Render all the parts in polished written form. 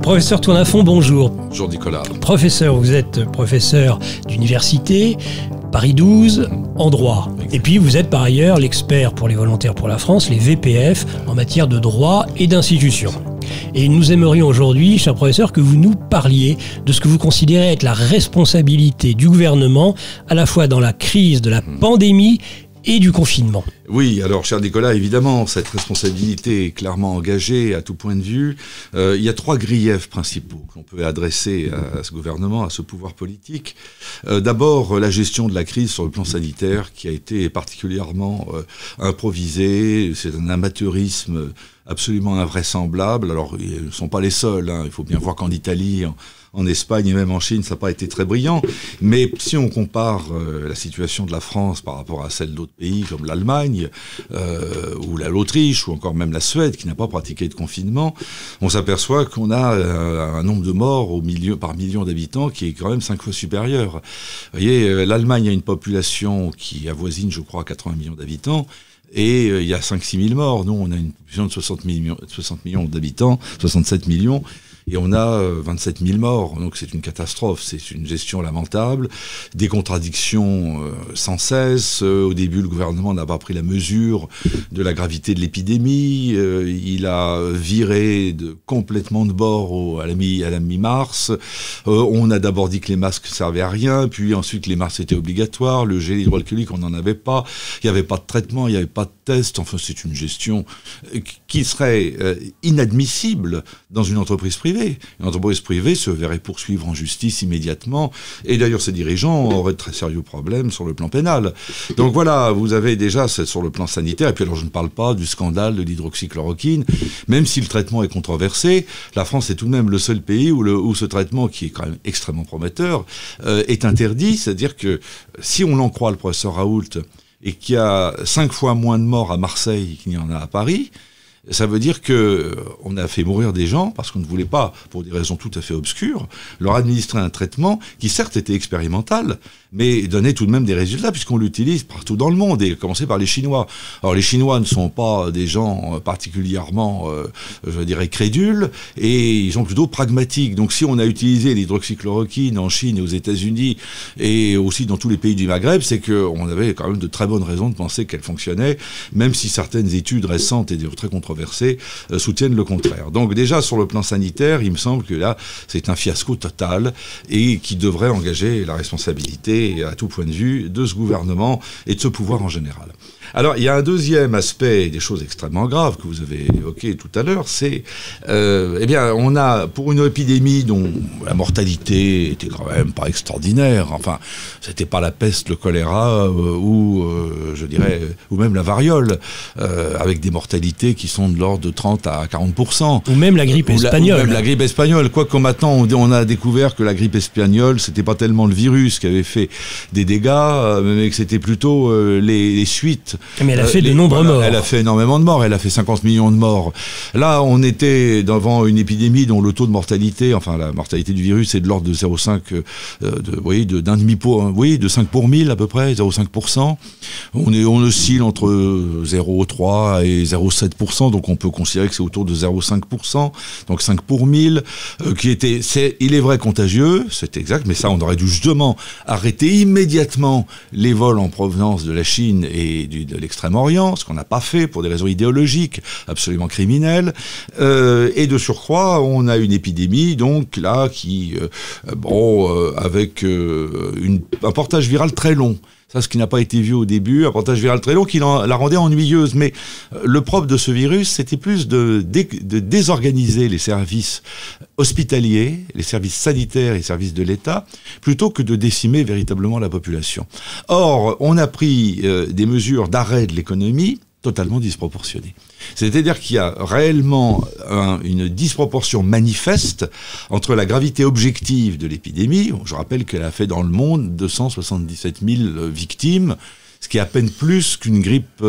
Professeur Tournafond, bonjour. Bonjour Nicolas. Professeur, vous êtes professeur d'université, Paris 12, en droit. Et puis vous êtes par ailleurs l'expert pour les volontaires pour la France, les VPF, en matière de droit et d'institution. Et nous aimerions aujourd'hui, cher professeur, que vous nous parliez de ce que vous considérez être la responsabilité du gouvernement, à la fois dans la crise de la pandémie et du confinement. Oui, alors cher Nicolas, évidemment, cette responsabilité est clairement engagée à tout point de vue. Il y a trois griefs principaux qu'on peut adresser à ce gouvernement, à ce pouvoir politique. D'abord, la gestion de la crise sur le plan sanitaire qui a été particulièrement improvisée. C'est un amateurisme absolument invraisemblable. Alors, ils ne sont pas les seuls. Il faut bien voir qu'en Italie, en Espagne et même en Chine, ça n'a pas été très brillant. Mais si on compare la situation de la France par rapport à celle d'autres pays comme l'Allemagne, ou l'Autriche, ou encore même la Suède, qui n'a pas pratiqué de confinement, on s'aperçoit qu'on a un nombre de morts par million d'habitants qui est quand même 5 fois supérieur. Vous voyez, l'Allemagne a une population qui avoisine, je crois, 80 millions d'habitants. Et il y a 5-6 000 morts. Nous, on a une population de 60 millions d'habitants, 67 millions. Et on a 27 000 morts, donc c'est une catastrophe, c'est une gestion lamentable, des contradictions sans cesse. Au début, le gouvernement n'a pas pris la mesure de la gravité de l'épidémie, il a viré complètement de bord à la mi-mars. On a d'abord dit que les masques ne servaient à rien, puis ensuite que les masques étaient obligatoires, le gel hydroalcoolique, on n'en avait pas, il n'y avait pas de traitement, il n'y avait pas de test, enfin c'est une gestion qui serait inadmissible dans une entreprise privée. Une entreprise privée se verrait poursuivre en justice immédiatement. Et d'ailleurs, ses dirigeants auraient de très sérieux problèmes sur le plan pénal. Donc voilà, vous avez déjà sur le plan sanitaire. Et puis alors, je ne parle pas du scandale de l'hydroxychloroquine. Même si le traitement est controversé, la France est tout de même le seul pays où ce traitement, qui est quand même extrêmement prometteur, est interdit. C'est-à-dire que si on en croit le professeur Raoult, et qu'il y a 5 fois moins de morts à Marseille qu'il n'y en a à Paris, ça veut dire qu'on a fait mourir des gens parce qu'on ne voulait pas, pour des raisons tout à fait obscures, leur administrer un traitement qui certes était expérimental, mais donnait tout de même des résultats puisqu'on l'utilise partout dans le monde, et à commencer par les Chinois. Alors les Chinois ne sont pas des gens particulièrement, je dirais, crédules, et ils sont plutôt pragmatiques. Donc si on a utilisé l'hydroxychloroquine en Chine et aux États-Unis, et aussi dans tous les pays du Maghreb, c'est qu'on avait quand même de très bonnes raisons de penser qu'elle fonctionnait, même si certaines études récentes et très controversées soutiennent le contraire. Donc déjà sur le plan sanitaire, il me semble que là c'est un fiasco total et qui devrait engager la responsabilité à tout point de vue de ce gouvernement et de ce pouvoir en général. Alors il y a un deuxième aspect, des choses extrêmement graves que vous avez évoquées tout à l'heure, c'est eh bien on a pour une épidémie dont la mortalité était quand même pas extraordinaire, enfin c'était pas la peste, le choléra ou je dirais ou même la variole avec des mortalités qui sont de l'ordre de 30 à 40%. Ou même la grippe espagnole. Ou même la grippe espagnole, quoique maintenant on a découvert que la grippe espagnole c'était pas tellement le virus qui avait fait des dégâts, mais que c'était plutôt les suites. Mais elle a fait de nombreux morts. Elle a fait énormément de morts, elle a fait 50 millions de morts. Là, on était devant une épidémie dont le taux de mortalité, enfin la mortalité du virus est de l'ordre de 0,5, de 5 pour 1000 à peu près, 0,5%. On oscille entre 0,3 et 0,7%, donc on peut considérer que c'est autour de 0,5%, donc 5 pour 1000, il est vrai contagieux, c'est exact, mais ça on aurait dû justement arrêter immédiatement les vols en provenance de la Chine et de l'Extrême-Orient, ce qu'on n'a pas fait pour des raisons idéologiques absolument criminelles, et de surcroît on a une épidémie donc là qui avec un portage viral très long. Ça, ce qui n'a pas été vu au début, un portage viral très long qui la rendait ennuyeuse. Mais le propre de ce virus, c'était plus de désorganiser les services hospitaliers, les services sanitaires et les services de l'État, plutôt que de décimer véritablement la population. Or, on a pris des mesures d'arrêt de l'économie totalement disproportionnées. C'est-à-dire qu'il y a réellement une disproportion manifeste entre la gravité objective de l'épidémie. Je rappelle qu'elle a fait dans le monde 277 000 victimes, ce qui est à peine plus qu'une grippe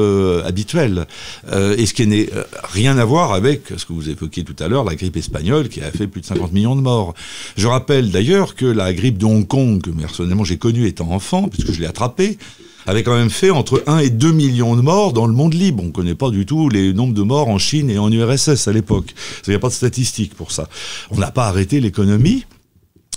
habituelle, et ce qui n'est rien à voir avec ce que vous évoquiez tout à l'heure, la grippe espagnole, qui a fait plus de 50 millions de morts. Je rappelle d'ailleurs que la grippe de Hong Kong, que personnellement j'ai connue étant enfant, puisque je l'ai attrapée, avait quand même fait entre 1 et 2 millions de morts dans le monde libre. On ne connaît pas du tout les nombres de morts en Chine et en URSS à l'époque. Il n'y a pas de statistiques pour ça. On n'a pas arrêté l'économie.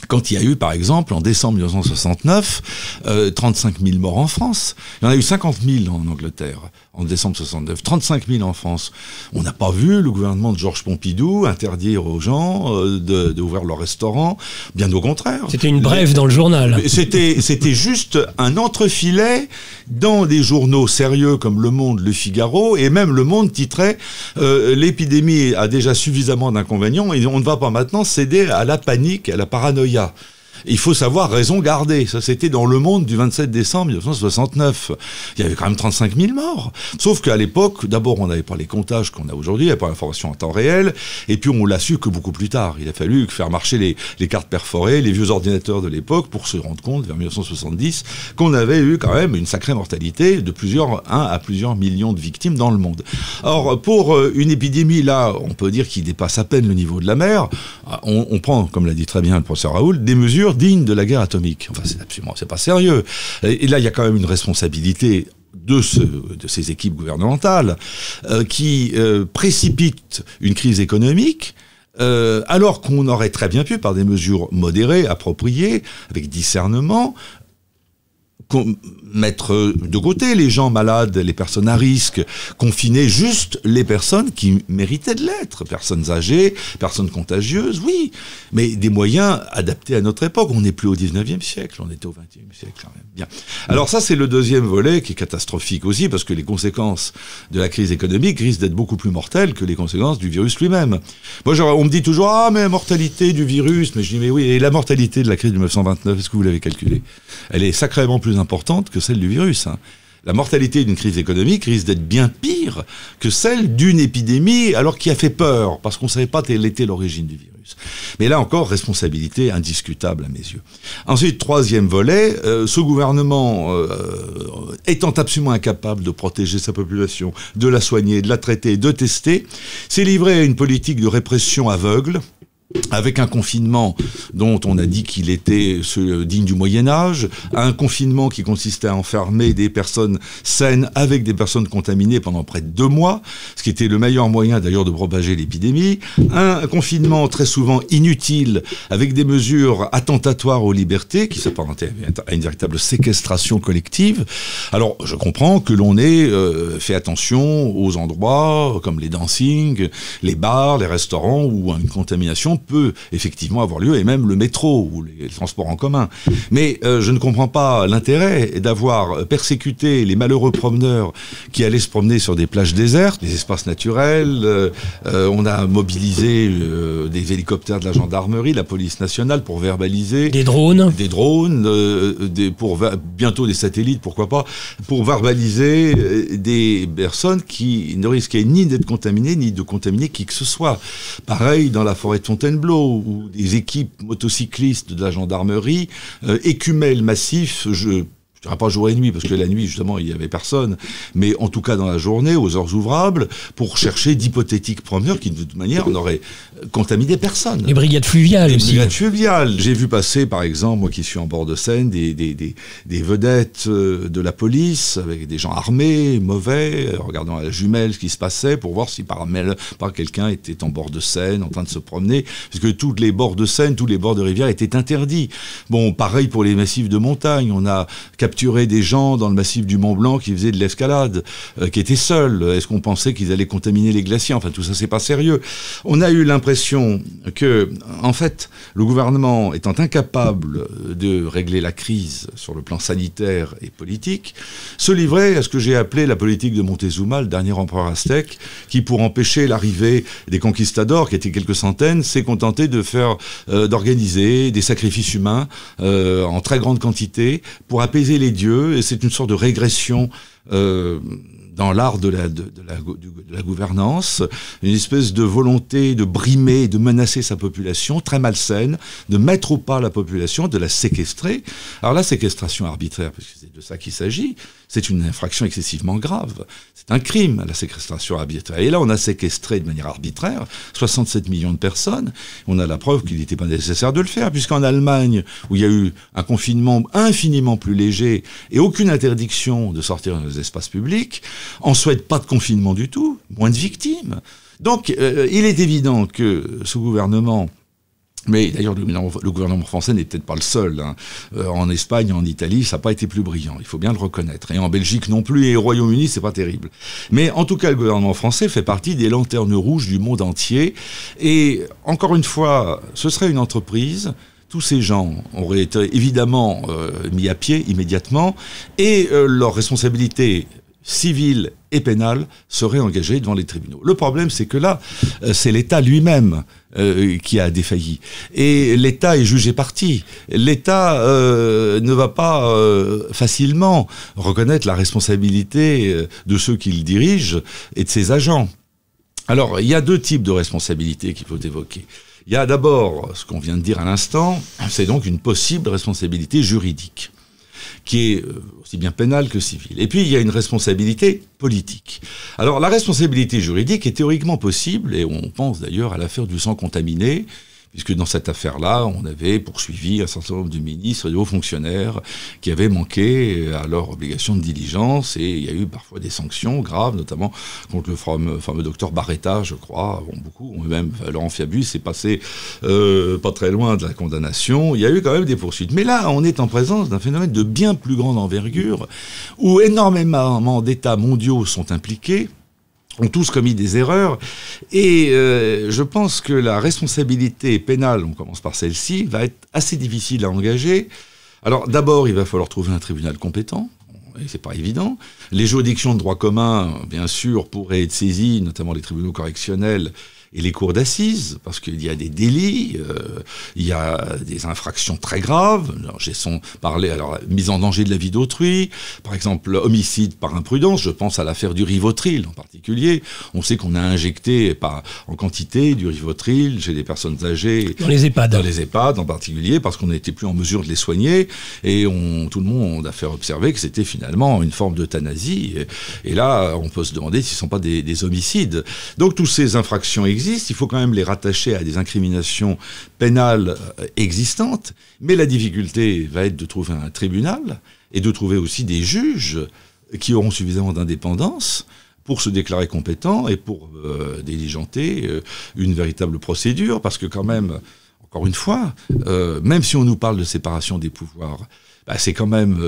Quand il y a eu, par exemple, en décembre 1969, 35 000 morts en France. Il y en a eu 50 000 en Angleterre, en décembre 69. 35 000 en France. On n'a pas vu le gouvernement de Georges Pompidou interdire aux gens d'ouvrir leurs restaurants. Bien au contraire. C'était une brève dans le journal. C'était juste un entrefilet dans des journaux sérieux comme Le Monde, Le Figaro, et même Le Monde titrait l'épidémie a déjà suffisamment d'inconvénients et on ne va pas maintenant céder à la panique, à la paranoïa. Il faut savoir raison garder. Ça, c'était dans Le Monde du 27 décembre 1969. Il y avait quand même 35 000 morts. Sauf qu'à l'époque, d'abord, on n'avait pas les comptages qu'on a aujourd'hui, il n'y avait pas l'information en temps réel, et puis on l'a su que beaucoup plus tard. Il a fallu faire marcher les cartes perforées, les vieux ordinateurs de l'époque, pour se rendre compte, vers 1970, qu'on avait eu quand même une sacrée mortalité de 1 à plusieurs millions de victimes dans le monde. Or, pour une épidémie, là, on peut dire qu'il dépasse à peine le niveau de la mer, on prend, comme l'a dit très bien le professeur Raoult, des mesures dignes de la guerre atomique. Enfin, c'est pas sérieux. Et là, il y a quand même une responsabilité de ces équipes gouvernementales qui précipitent une crise économique alors qu'on aurait très bien pu, par des mesures modérées, appropriées, avec discernement, mettre de côté les gens malades, les personnes à risque, confiner juste les personnes qui méritaient de l'être, personnes âgées, personnes contagieuses, oui, mais des moyens adaptés à notre époque. On n'est plus au 19e siècle, on était au 20e siècle quand même. Bien. Alors ça, c'est le deuxième volet qui est catastrophique aussi, parce que les conséquences de la crise économique risquent d'être beaucoup plus mortelles que les conséquences du virus lui-même. Moi, on me dit toujours, ah, mais la mortalité du virus, mais je dis, mais oui, et la mortalité de la crise de 1929, est-ce que vous l'avez calculée? Elle est sacrément plus importante que celle du virus. La mortalité d'une crise économique risque d'être bien pire que celle d'une épidémie, alors qui a fait peur, parce qu'on ne savait pas quelle était l'origine du virus. Mais là encore, responsabilité indiscutable à mes yeux. Ensuite, troisième volet, ce gouvernement, étant absolument incapable de protéger sa population, de la soigner, de la traiter, de tester, s'est livré à une politique de répression aveugle, avec un confinement dont on a dit qu'il était digne du Moyen-Âge, un confinement qui consistait à enfermer des personnes saines avec des personnes contaminées pendant près de 2 mois, ce qui était le meilleur moyen d'ailleurs de propager l'épidémie, un confinement très souvent inutile, avec des mesures attentatoires aux libertés, qui s'apparentaient à une véritable séquestration collective. Alors, je comprends que l'on ait fait attention aux endroits comme les dancing, les bars, les restaurants, où une contamination peut effectivement avoir lieu, et même le métro ou les transports en commun. Mais je ne comprends pas l'intérêt d'avoir persécuté les malheureux promeneurs qui allaient se promener sur des plages désertes, des espaces naturels. On a mobilisé des hélicoptères de la gendarmerie, la police nationale pour verbaliser. Des drones. Des drones, bientôt des satellites, pourquoi pas, pour verbaliser des personnes qui ne risquaient ni d'être contaminées, ni de contaminer qui que ce soit. Pareil dans la forêt de Fontainebleau, où des équipes motocyclistes de la gendarmerie écumaient le massif, je ne dirais pas jour et nuit, parce que la nuit, justement, il n'y avait personne, mais en tout cas dans la journée, aux heures ouvrables, pour chercher d'hypothétiques promeneurs qui, de toute manière, n'auraient contaminé personne. Les brigades fluviales aussi. Les brigades fluviales. J'ai vu passer, par exemple, moi qui suis en bord de Seine, des vedettes de la police, avec des gens armés, mauvais, regardant à la jumelle ce qui se passait, pour voir si par quelqu'un était en bord de Seine, en train de se promener, puisque tous les bords de Seine, tous les bords de rivière étaient interdits. Bon, pareil pour les massifs de montagne. On a capturé des gens dans le massif du Mont Blanc qui faisaient de l'escalade, qui étaient seuls. Est-ce qu'on pensait qu'ils allaient contaminer les glaciers? Enfin, tout ça, c'est pas sérieux. On a eu l'impression que, en fait, le gouvernement étant incapable de régler la crise sur le plan sanitaire et politique, se livrait à ce que j'ai appelé la politique de Montezuma, le dernier empereur aztèque, qui, pour empêcher l'arrivée des conquistadors, qui étaient quelques centaines, s'est contenté d'organiser des sacrifices humains en très grande quantité pour apaiser les dieux, et c'est une sorte de régression dans l'art de la gouvernance, une espèce de volonté de brimer, de menacer sa population, très malsaine, de mettre au pas la population, de la séquestrer. Alors la séquestration arbitraire, parce que c'est de ça qu'il s'agit, c'est une infraction excessivement grave. C'est un crime, la séquestration arbitraire. Et là, on a séquestré de manière arbitraire 67 millions de personnes. On a la preuve qu'il n'était pas nécessaire de le faire, puisqu'en Allemagne, où il y a eu un confinement infiniment plus léger et aucune interdiction de sortir dans les espaces publics, en Suède, pas de confinement du tout, moins de victimes. Donc, il est évident que ce gouvernement, mais d'ailleurs le gouvernement français n'est peut-être pas le seul, hein. En Espagne, en Italie, ça n'a pas été plus brillant, il faut bien le reconnaître. Et en Belgique non plus, et au Royaume-Uni, c'est pas terrible. Mais en tout cas, le gouvernement français fait partie des lanternes rouges du monde entier. Et encore une fois, ce serait une entreprise. Tous ces gens auraient été évidemment mis à pied immédiatement, et leur responsabilité civile et pénale serait engagée devant les tribunaux. Le problème, c'est que là, c'est l'État lui-même qui a défailli. Et l'État est jugé parti. L'État ne va pas facilement reconnaître la responsabilité de ceux qui le dirigent et de ses agents. Alors, il y a deux types de responsabilités qu'il faut évoquer. Il y a d'abord, ce qu'on vient de dire à l'instant, c'est donc une possible responsabilité juridique, qui est aussi bien pénale que civile. Et puis, il y a une responsabilité politique. Alors, la responsabilité juridique est théoriquement possible, et on pense d'ailleurs à l'affaire du sang contaminé, puisque dans cette affaire-là, on avait poursuivi un certain nombre de ministres et de hauts fonctionnaires qui avaient manqué à leur obligation de diligence, et il y a eu parfois des sanctions graves, notamment contre le fameux docteur Barretta, je crois. Bon, beaucoup, même Laurent Fabius s'est passé pas très loin de la condamnation. Il y a eu quand même des poursuites. Mais là, on est en présence d'un phénomène de bien plus grande envergure, où énormément d'États mondiaux sont impliqués, ont tous commis des erreurs, et je pense que la responsabilité pénale, on commence par celle-ci, va être assez difficile à engager. Alors d'abord, il va falloir trouver un tribunal compétent, et c'est pas évident. Les juridictions de droit commun, bien sûr, pourraient être saisies, notamment les tribunaux correctionnels et les cours d'assises, parce qu'il y a des délits, il y a des infractions très graves. Alors, mise en danger de la vie d'autrui, par exemple, homicide par imprudence, je pense à l'affaire du Rivotril en particulier. On sait qu'on a injecté en quantité du Rivotril chez des personnes âgées. Dans les EHPAD. Dans les EHPAD en particulier, parce qu'on n'était plus en mesure de les soigner, et tout le monde a fait observer que c'était finalement une forme d'euthanasie. Et là, on peut se demander s'ils ne sont pas des homicides. Donc, toutes ces infractions existent. Il faut quand même les rattacher à des incriminations pénales existantes, mais la difficulté va être de trouver un tribunal et de trouver aussi des juges qui auront suffisamment d'indépendance pour se déclarer compétents et pour diligenter une véritable procédure, parce que quand même, encore une fois, même si on nous parle de séparation des pouvoirs, c'est quand même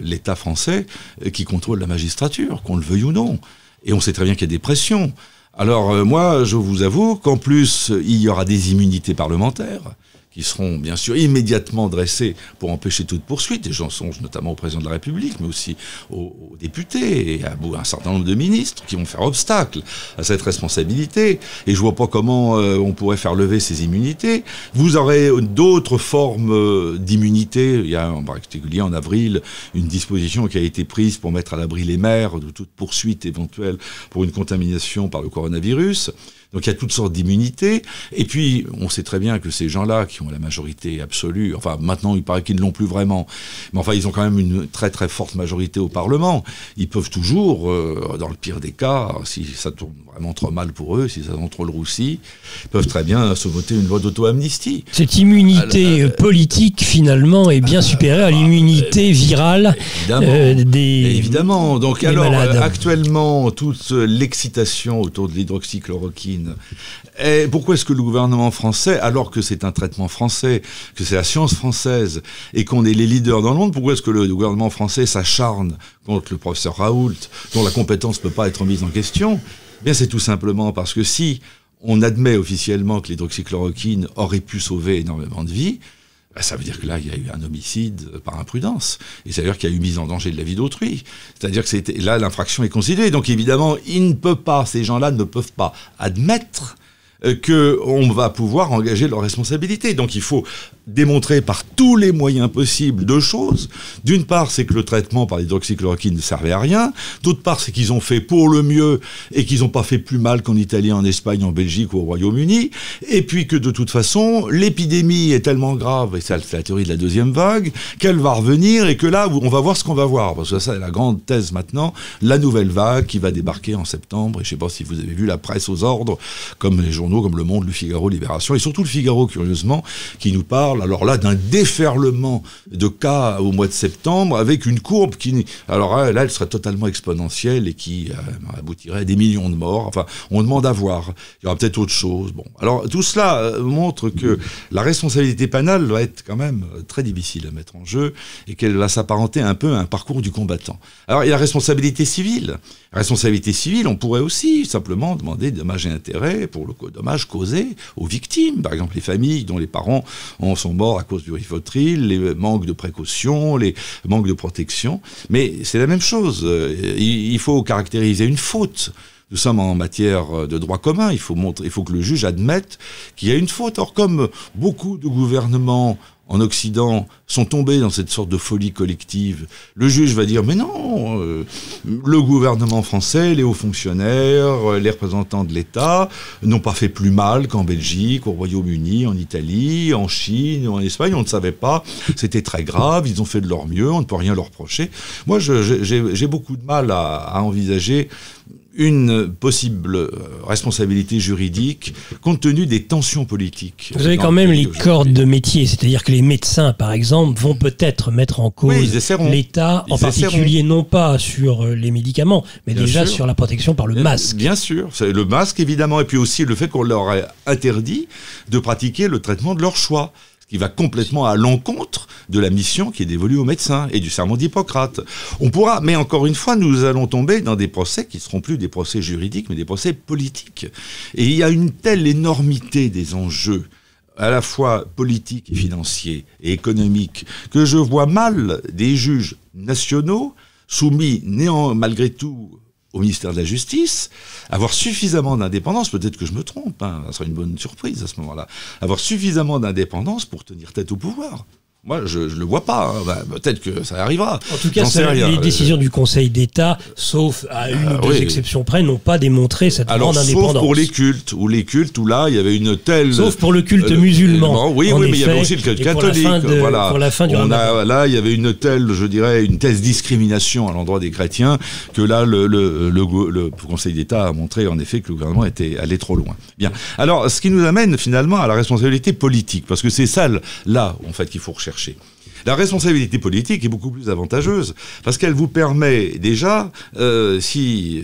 l'État français qui contrôle la magistrature, qu'on le veuille ou non. Et on sait très bien qu'il y a des pressions. Alors moi, je vous avoue qu'en plus, il y aura des immunités parlementaires qui seront bien sûr immédiatement dressées pour empêcher toute poursuite, et j'en songe notamment au président de la République, mais aussi aux députés et à un certain nombre de ministres qui vont faire obstacle à cette responsabilité, et je vois pas comment on pourrait faire lever ces immunités. Vous aurez d'autres formes d'immunité. Il y a en particulier en avril une disposition qui a été prise pour mettre à l'abri les maires de toute poursuite éventuelle pour une contamination par le coronavirus. Donc il y a toutes sortes d'immunités. Et puis, on sait très bien que ces gens-là, qui ont la majorité absolue, enfin maintenant il paraît qu'ils ne l'ont plus vraiment, mais enfin ils ont quand même une très très forte majorité au Parlement, ils peuvent toujours, dans le pire des cas, si ça tourne vraiment trop mal pour eux, si ça ont trop le roussi, ils peuvent très bien se voter une loi d'auto-amnistie. Cette immunité politique, finalement, est bien supérieure à l'immunité virale évidemment. Donc des alors, malades. actuellement, toute l'excitation autour de l'hydroxychloroquine. Et pourquoi est-ce que le gouvernement français, alors que c'est un traitement français, que c'est la science française, et qu'on est les leaders dans le monde, pourquoi est-ce que le gouvernement français s'acharne contre le professeur Raoult, dont la compétence ne peut pas être mise en question? Bien, c'est tout simplement parce que si on admet officiellement que l'hydroxychloroquine aurait pu sauver énormément de vies, ça veut dire que là, il y a eu un homicide par imprudence. Et ça veut dire qu'il y a eu mise en danger de la vie d'autrui. C'est-à-dire que là, l'infraction est considérée. Donc évidemment, ces gens-là ne peuvent pas admettre qu'on va pouvoir engager leur responsabilité. Donc il faut démontré par tous les moyens possibles deux choses. D'une part, c'est que le traitement par l'hydroxychloroquine ne servait à rien. D'autre part, c'est qu'ils ont fait pour le mieux et qu'ils n'ont pas fait plus mal qu'en Italie, en Espagne, en Belgique ou au Royaume-Uni. Et puis que de toute façon, l'épidémie est tellement grave, et c'est la théorie de la deuxième vague, qu'elle va revenir et que là, on va voir ce qu'on va voir. Parce que ça, c'est la grande thèse maintenant, la nouvelle vague qui va débarquer en septembre. Et je ne sais pas si vous avez vu la presse aux ordres, comme les journaux comme Le Monde, Le Figaro, Libération, et surtout Le Figaro, curieusement, qui nous parle alors là d'un déferlement de cas au mois de septembre avec une courbe qui, alors là, elle serait totalement exponentielle et qui aboutirait à des millions de morts. Enfin, on demande à voir. Il y aura peut-être autre chose. Bon, alors tout cela montre que la responsabilité pénale va être quand même très difficile à mettre en jeu et qu'elle va s'apparenter un peu à un parcours du combattant. Alors il y a la responsabilité civile. La responsabilité civile, on pourrait aussi simplement demander des dommages et intérêts pour le dommage causé aux victimes. Par exemple, les familles dont les parents sont morts à cause du Rivotril, les manques de précaution, les manques de protection. Mais c'est la même chose. Il faut caractériser une faute. Nous sommes en matière de droit commun. Il faut que le juge admette qu'il y a une faute. Or, comme beaucoup de gouvernements en Occident sont tombés dans cette sorte de folie collective, le juge va dire mais non, le gouvernement français, les hauts fonctionnaires, les représentants de l'État n'ont pas fait plus mal qu'en Belgique, au Royaume-Uni, en Italie, en Chine, en Espagne, on ne savait pas, c'était très grave, ils ont fait de leur mieux, on ne peut rien leur reprocher. Moi, j'ai beaucoup de mal à envisager une possible responsabilité juridique compte tenu des tensions politiques. Vous avez quand même les cordes de métier, c'est-à-dire que les médecins, par exemple, vont peut-être mettre en cause l'État, en particulier non pas sur les médicaments, mais bien déjà sûr. Sur la protection par le masque. Bien sûr, c'est le masque évidemment, et puis aussi le fait qu'on leur ait interdit de pratiquer le traitement de leur choix, ce qui va complètement à l'encontre de la mission qui est dévolue aux médecins et du serment d'Hippocrate. On pourra, mais encore une fois, nous allons tomber dans des procès qui ne seront plus des procès juridiques, mais des procès politiques. Et il y a une telle énormité des enjeux, à la fois politiques et financiers et économiques, que je vois mal des juges nationaux soumis malgré tout au ministère de la Justice, avoir suffisamment d'indépendance, peut-être que je me trompe, ça sera une bonne surprise à ce moment-là, avoir suffisamment d'indépendance pour tenir tête au pouvoir. Moi, je ne le vois pas. Peut-être que ça arrivera. En tout cas, les décisions du Conseil d'État, sauf à une ou deux exceptions près, n'ont pas démontré cette grande indépendance. Sauf pour les cultes, où là, il y avait une telle... Sauf pour le culte musulman. Oui, mais il y avait aussi le culte catholique. Pour la fin du Ramadan. Là, il y avait une telle discrimination à l'endroit des chrétiens que là, le Conseil d'État a montré en effet que le gouvernement allait trop loin. Bien. Alors, ce qui nous amène finalement à la responsabilité politique, parce que c'est ça, là, en fait, qu'il faut rechercher. La responsabilité politique est beaucoup plus avantageuse parce qu'elle vous permet déjà, si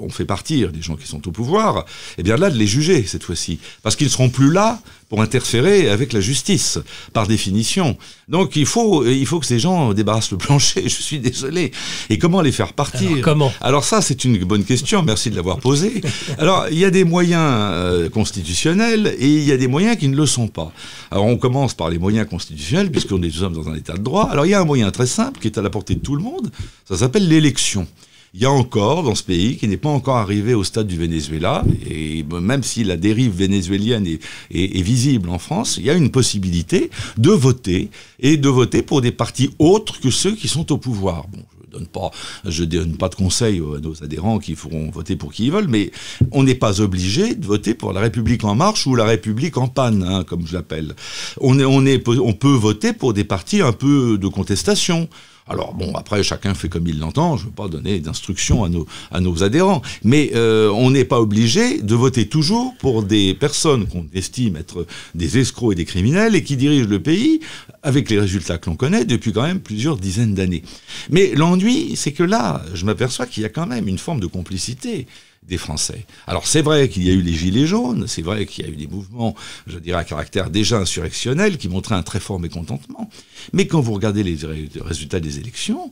on fait partir les gens qui sont au pouvoir, eh bien là de les juger cette fois-ci, parce qu'ils ne seront plus là pour interférer avec la justice, par définition. Donc il faut que ces gens débarrassent le plancher, je suis désolé. Et comment les faire partir ? Alors, comment ? Alors ça, c'est une bonne question, merci de l'avoir posée. Alors, il y a des moyens constitutionnels et il y a des moyens qui ne le sont pas. Alors, on commence par les moyens constitutionnels, puisqu'on est tous dans un état de droit. Alors, il y a un moyen très simple qui est à la portée de tout le monde, ça s'appelle l'élection. Il y a encore, dans ce pays, qui n'est pas encore arrivé au stade du Venezuela, et même si la dérive vénézuélienne est visible en France, il y a une possibilité de voter, et de voter pour des partis autres que ceux qui sont au pouvoir. Bon, je donne pas de conseils à nos adhérents qui feront voter pour qui ils veulent, mais on n'est pas obligé de voter pour la République en marche ou la République en panne, comme je l'appelle. On peut voter pour des partis un peu de contestation. Alors bon, après chacun fait comme il l'entend, je ne veux pas donner d'instructions à nos adhérents, mais on n'est pas obligé de voter toujours pour des personnes qu'on estime être des escrocs et des criminels et qui dirigent le pays avec les résultats que l'on connaît depuis quand même plusieurs dizaines d'années. Mais l'ennui, c'est que là, je m'aperçois qu'il y a quand même une forme de complicité des Français. Alors c'est vrai qu'il y a eu les Gilets jaunes, c'est vrai qu'il y a eu des mouvements, je dirais, à caractère déjà insurrectionnel qui montraient un très fort mécontentement. Mais quand vous regardez les résultats des élections,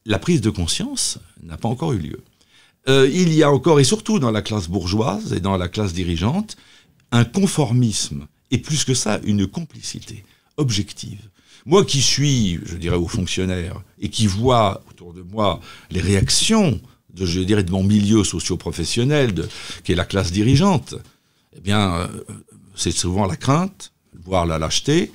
la prise de conscience n'a pas encore eu lieu. Il y a encore, et surtout dans la classe bourgeoise et dans la classe dirigeante, un conformisme, et plus que ça, une complicité objective. Moi qui suis, je dirais, aux fonctionnaires, et qui vois autour de moi les réactions de mon milieu socio-professionnel, qui est la classe dirigeante, eh bien, c'est souvent la crainte, voire la lâcheté,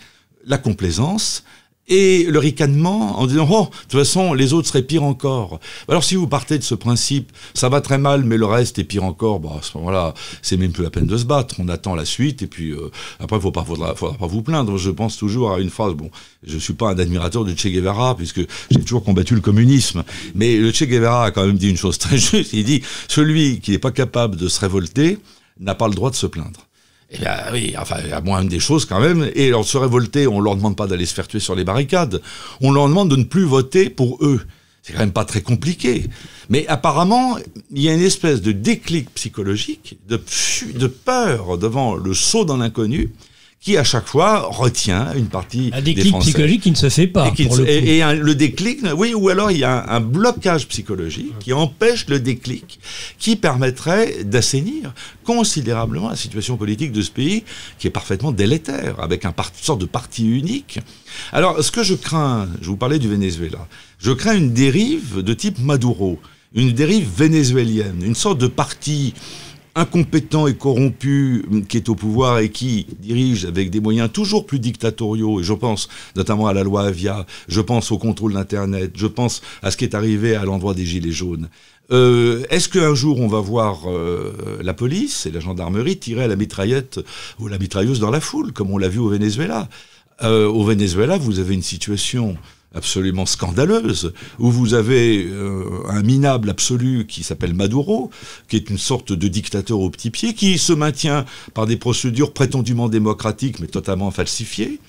la complaisance et le ricanement en disant « Oh, de toute façon, les autres seraient pires encore ». Alors si vous partez de ce principe, ça va très mal, mais le reste est pire encore, à ce moment-là, c'est même plus la peine de se battre. On attend la suite, et puis après, faudra pas vous plaindre. Je pense toujours à une phrase, je suis pas un admirateur de Che Guevara, puisque j'ai toujours combattu le communisme, mais le Che Guevara a quand même dit une chose très juste, il dit « Celui qui n'est pas capable de se révolter n'a pas le droit de se plaindre ». Eh bien oui, enfin, il y a moins des choses quand même. Et alors, se révolter, on leur demande pas d'aller se faire tuer sur les barricades. On leur demande de ne plus voter pour eux. C'est quand même pas très compliqué. Mais apparemment, il y a une espèce de déclic psychologique, de peur devant le saut dans l'inconnu, qui à chaque fois retient une partie des Français. Un déclic psychologique qui ne se fait pas. Le déclic, oui, ou alors il y a un blocage psychologique qui empêche le déclic, qui permettrait d'assainir considérablement la situation politique de ce pays, qui est parfaitement délétère, avec une sorte de parti unique. Alors, ce que je crains, je vous parlais du Venezuela, je crains une dérive de type Maduro, une dérive vénézuélienne, une sorte de parti incompétent et corrompu qui est au pouvoir et qui dirige avec des moyens toujours plus dictatoriaux, et je pense notamment à la loi Avia, je pense au contrôle d'Internet, je pense à ce qui est arrivé à l'endroit des Gilets jaunes. Est-ce qu'un jour on va voir la police et la gendarmerie tirer à la mitraillette ou la mitrailleuse dans la foule, comme on l'a vu au Venezuela? Au Venezuela, vous avez une situation absolument scandaleuse, où vous avez un minable absolu qui s'appelle Maduro, qui est une sorte de dictateur au petit pied, qui se maintient par des procédures prétendument démocratiques, mais totalement falsifiées.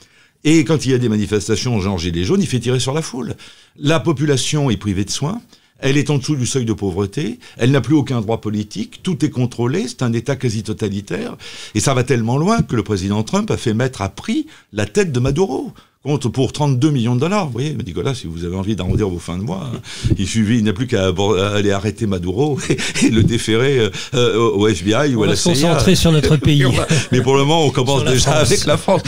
Et quand il y a des manifestations, genre Gilets jaunes, il fait tirer sur la foule. La population est privée de soins, elle est en dessous du seuil de pauvreté, elle n'a plus aucun droit politique, tout est contrôlé, c'est un État quasi totalitaire, et ça va tellement loin que le président Trump a fait mettre à prix la tête de Maduro. Pour 32 millions de dollars. Vous voyez, Nicolas, si vous avez envie d'arrondir vos fins de mois, il n'a plus qu'à aller arrêter Maduro et le déférer au FBI ou à la CIA. On va se concentrer sur notre pays. Mais pour le moment, on commence déjà avec la France.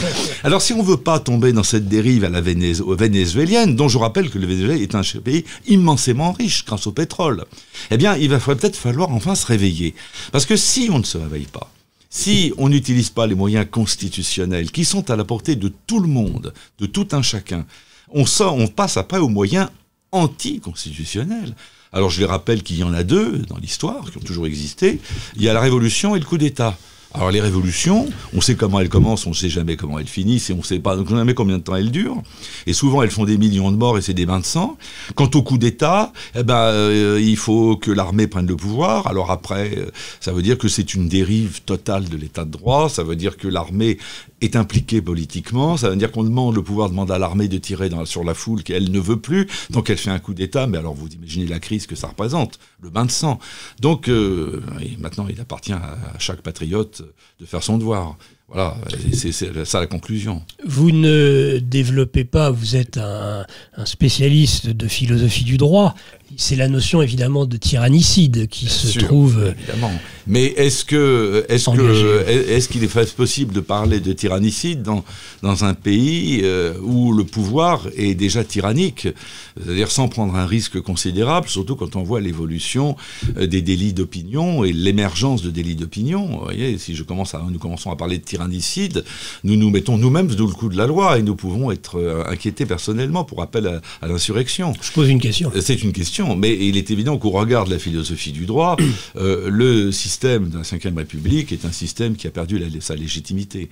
Alors, si on ne veut pas tomber dans cette dérive à la vénézuélienne, dont je rappelle que le Venezuela est un pays immensément riche grâce au pétrole, eh bien, il va peut-être falloir enfin se réveiller. Parce que si on ne se réveille pas, si on n'utilise pas les moyens constitutionnels qui sont à la portée de tout le monde, de tout un chacun, on passe après aux moyens anticonstitutionnels. Alors je les rappelle qu'il y en a deux dans l'histoire, qui ont toujours existé. Il y a la Révolution et le coup d'État. Alors les révolutions, on sait comment elles commencent, on ne sait jamais comment elles finissent, et on ne sait pas jamais combien de temps elles durent. Et souvent elles font des millions de morts et c'est des bains de sang. Quant au coup d'État, il faut que l'armée prenne le pouvoir. Alors après, ça veut dire que c'est une dérive totale de l'état de droit, ça veut dire que l'armée est impliquée politiquement, ça veut dire le pouvoir demande à l'armée de tirer sur la foule qu'elle ne veut plus, donc elle fait un coup d'État, mais alors vous imaginez la crise que ça représente, le bain de sang. Donc maintenant il appartient à chaque patriote de faire son devoir. Voilà, c'est ça la conclusion. Vous ne développez pas, vous êtes un spécialiste de philosophie du droit, c'est la notion évidemment de tyrannicide qui se trouve... Évidemment. Mais est-ce qu'il est possible de parler de tyrannicide dans un pays où le pouvoir est déjà tyrannique, c'est-à-dire sans prendre un risque considérable, surtout quand on voit l'évolution des délits d'opinion et l'émergence de délits d'opinion. Vous voyez, si nous commençons à parler de tyrannicide, nous nous mettons nous-mêmes sous le coup de la loi et nous pouvons être inquiétés personnellement pour appel à l'insurrection. Je pose une question. C'est une question, mais il est évident qu'au regard de la philosophie du droit, le système de la Ve République est un système qui a perdu sa légitimité.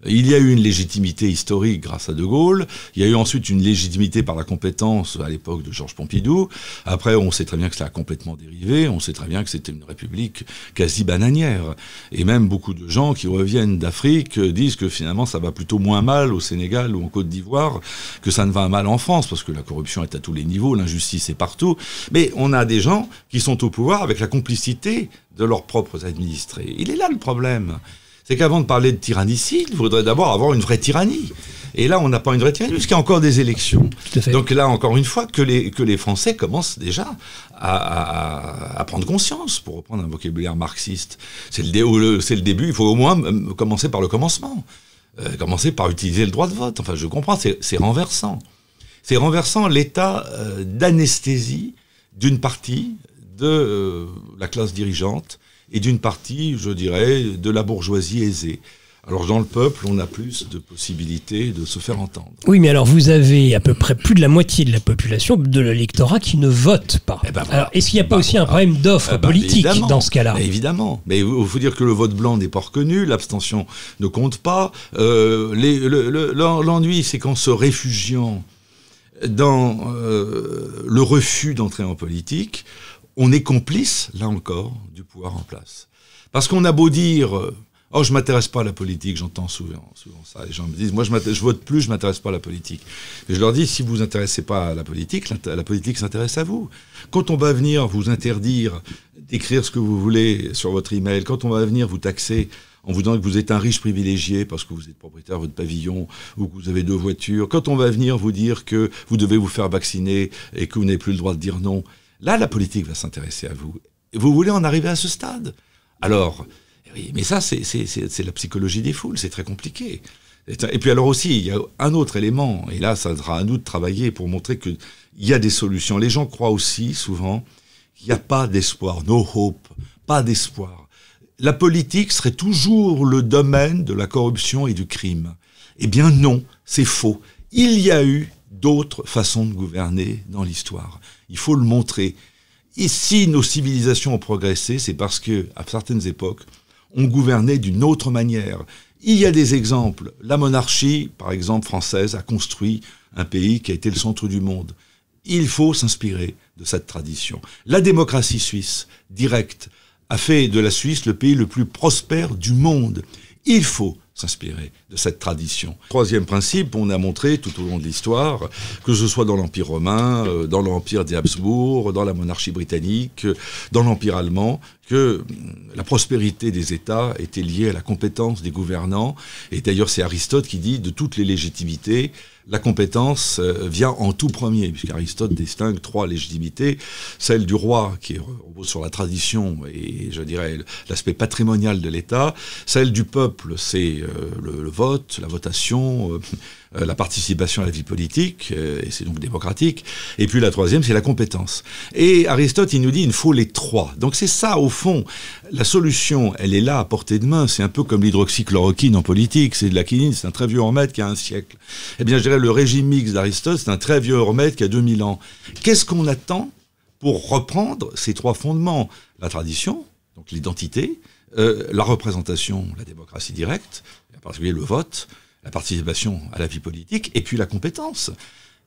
Il y a eu une légitimité historique grâce à De Gaulle, il y a eu ensuite une légitimité par la compétence à l'époque de Georges Pompidou, après on sait très bien que ça a complètement dérivé, on sait très bien que c'était une république quasi bananière, et même beaucoup de gens qui reviennent d'Afrique disent que finalement ça va plutôt moins mal au Sénégal ou en Côte d'Ivoire que ça ne va mal en France, parce que la corruption est à tous les niveaux, l'injustice est partout, mais on a des gens qui sont au pouvoir avec la complicité de leurs propres administrés. Il est là le problème. C'est qu'avant de parler de tyrannicide, il faudrait d'abord avoir une vraie tyrannie. Et là, on n'a pas une vraie tyrannie, puisqu'il y a encore des élections. Donc là, encore une fois, que les Français commencent déjà à prendre conscience, pour reprendre un vocabulaire marxiste. C'est le début, il faut au moins commencer par le commencement. Commencer par utiliser le droit de vote. Enfin, je comprends, c'est renversant. C'est renversant l'état d'anesthésie d'une partie de la classe dirigeante, et d'une partie, je dirais, de la bourgeoisie aisée. Alors dans le peuple, on a plus de possibilités de se faire entendre. Oui, mais alors vous avez à peu près plus de la moitié de la population de l'électorat qui ne vote pas. Voilà. Alors est-ce qu'il n'y a pas aussi un problème d'offre politique dans ce cas-là? Évidemment. Mais il faut dire que le vote blanc n'est pas reconnu, l'abstention ne compte pas. L'ennui, c'est qu'en se réfugiant dans le refus d'entrer en politique, on est complice, là encore, du pouvoir en place. Parce qu'on a beau dire... Oh, je m'intéresse pas à la politique, j'entends souvent ça. Les gens me disent, moi je vote plus, je m'intéresse pas à la politique. Mais je leur dis, si vous vous intéressez pas à la politique s'intéresse à vous. Quand on va venir vous interdire d'écrire ce que vous voulez sur votre email, quand on va venir vous taxer en vous disant que vous êtes un riche privilégié parce que vous êtes propriétaire de votre pavillon ou que vous avez 2 voitures, quand on va venir vous dire que vous devez vous faire vacciner et que vous n'avez plus le droit de dire non, là la politique va s'intéresser à vous. Et vous voulez en arriver à ce stade. Alors... Oui, mais ça, c'est la psychologie des foules, c'est très compliqué. Et puis alors aussi, il y a un autre élément, et là, ça sera à nous de travailler pour montrer qu'il y a des solutions. Les gens croient aussi, souvent, qu'il n'y a pas d'espoir, no hope, pas d'espoir. La politique serait toujours le domaine de la corruption et du crime. Eh bien non, c'est faux. Il y a eu d'autres façons de gouverner dans l'histoire. Il faut le montrer. Et si nos civilisations ont progressé, c'est parce que, à certaines époques, on gouvernait d'une autre manière. Il y a des exemples. La monarchie, par exemple, française, a construit un pays qui a été le centre du monde. Il faut s'inspirer de cette tradition. La démocratie suisse, directe, a fait de la Suisse le pays le plus prospère du monde. Il faut s'inspirer de cette tradition. Troisième principe, on a montré tout au long de l'histoire, que ce soit dans l'Empire romain, dans l'Empire des Habsbourg, dans la monarchie britannique, dans l'Empire allemand, que la prospérité des États était liée à la compétence des gouvernants. Et d'ailleurs, c'est Aristote qui dit, de toutes les légitimités, la compétence vient en tout premier, puisqu'Aristote distingue 3 légitimités. Celle du roi, qui repose sur la tradition et, je dirais, l'aspect patrimonial de l'État. Celle du peuple, c'est le vote, la votation, la participation à la vie politique, et c'est donc démocratique. Et puis la troisième, c'est la compétence. Et Aristote, il nous dit, il faut les 3. Donc c'est ça, au fond, la solution, elle est là, à portée de main. C'est un peu comme l'hydroxychloroquine en politique, c'est de la quinine, c'est un très vieux remède qui a 1 siècle. Eh bien, je dirais, le régime mixte d'Aristote, c'est un très vieux remède qui a 2000 ans. Qu'est-ce qu'on attend pour reprendre ces 3 fondements? La tradition, donc l'identité, la représentation, la démocratie directe, en particulier le vote, la participation à la vie politique, et puis la compétence.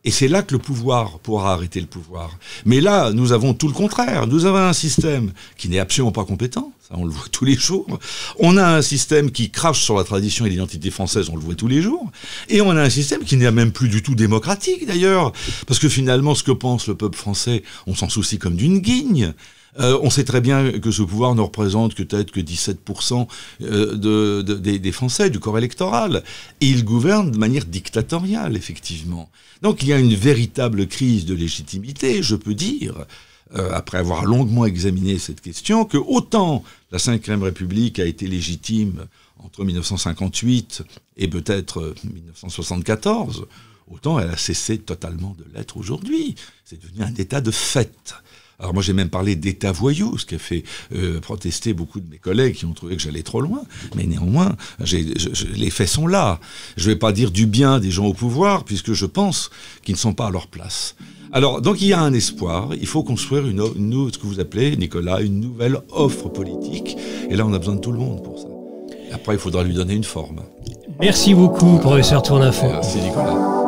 Et c'est là que le pouvoir pourra arrêter le pouvoir. Mais là, nous avons tout le contraire. Nous avons un système qui n'est absolument pas compétent, ça on le voit tous les jours. On a un système qui crache sur la tradition et l'identité française, on le voit tous les jours. Et on a un système qui n'est même plus du tout démocratique d'ailleurs. Parce que finalement, ce que pense le peuple français, on s'en soucie comme d'une guigne. On sait très bien que ce pouvoir ne représente que peut-être que 17% des Français, du corps électoral. Et il gouverne de manière dictatoriale, effectivement. Donc il y a une véritable crise de légitimité, je peux dire, après avoir longuement examiné cette question, que autant la Ve République a été légitime entre 1958 et peut-être 1974, autant elle a cessé totalement de l'être aujourd'hui. C'est devenu un état de fait. Alors moi j'ai même parlé d'état voyou, ce qui a fait protester beaucoup de mes collègues qui ont trouvé que j'allais trop loin. Mais néanmoins, les faits sont là. Je ne vais pas dire du bien des gens au pouvoir, puisque je pense qu'ils ne sont pas à leur place. Alors, donc il y a un espoir. Il faut construire ce que vous appelez, Nicolas, une nouvelle offre politique. Et là, on a besoin de tout le monde pour ça. Et après, il faudra lui donner une forme. Merci beaucoup, professeur Tournefond. Merci, Nicolas.